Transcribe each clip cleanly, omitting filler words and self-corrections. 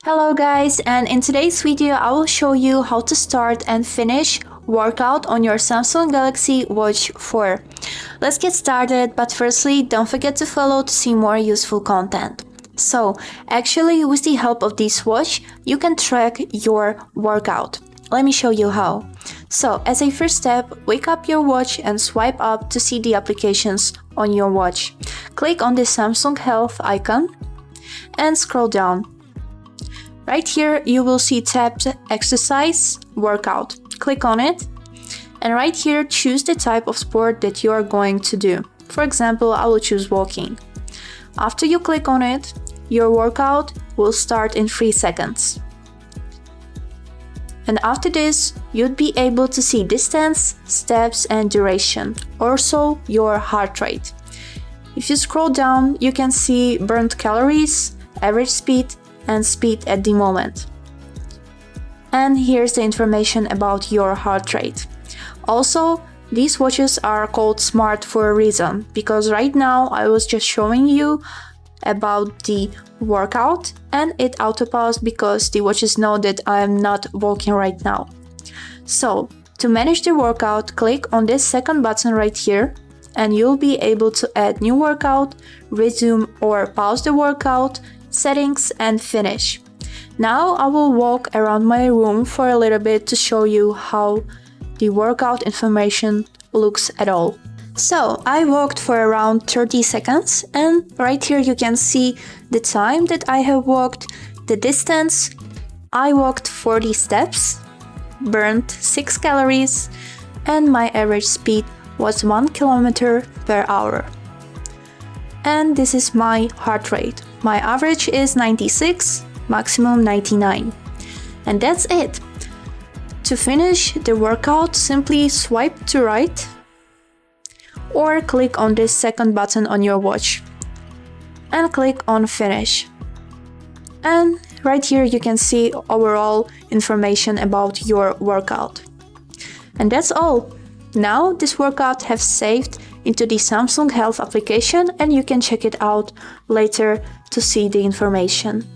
Hello guys, and in today's video I will show you how to start and finish workout on your Samsung Galaxy Watch 4. Let's get started, but firstly don't forget to follow to see more useful content. So actually with the help of this watch you can track your workout. Let me show you how. So as a first step, wake up your watch and swipe up to see the applications on your watch. Click on the Samsung Health icon and scroll down. Right here you will see tabbed exercise workout. Click on it and right here choose the type of sport that you are going to do. For example, I will choose walking. After you click on it, your workout will start in 3 seconds. And after this, you'd be able to see distance, steps and duration, also your heart rate. If you scroll down, you can see burnt calories, average speed and speed at the moment. And here's the information about your heart rate. Also, these watches are called smart for a reason, because right now I was just showing you about the workout and it auto-paused because the watches know that I am not walking right now. So, to manage the workout, click on this second button right here and you'll be able to add new workout, resume or pause the workout, settings and finish. Now I will walk around my room for a little bit to show you how the workout information looks at all. So I walked for around 30 seconds and right here you can see the time that I have walked, the distance. I walked 40 steps, burned 6 calories and my average speed was 1 km per hour. And this is my heart rate. My average is 96, maximum 99. And that's it. To finish the workout, simply swipe to right or click on this second button on your watch and click on finish. And right here you can see overall information about your workout. And that's all. Now this workout has saved into the Samsung Health application and you can check it out later to see the information.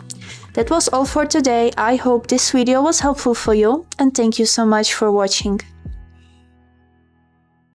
That was all for today. I hope this video was helpful for you and thank you so much for watching.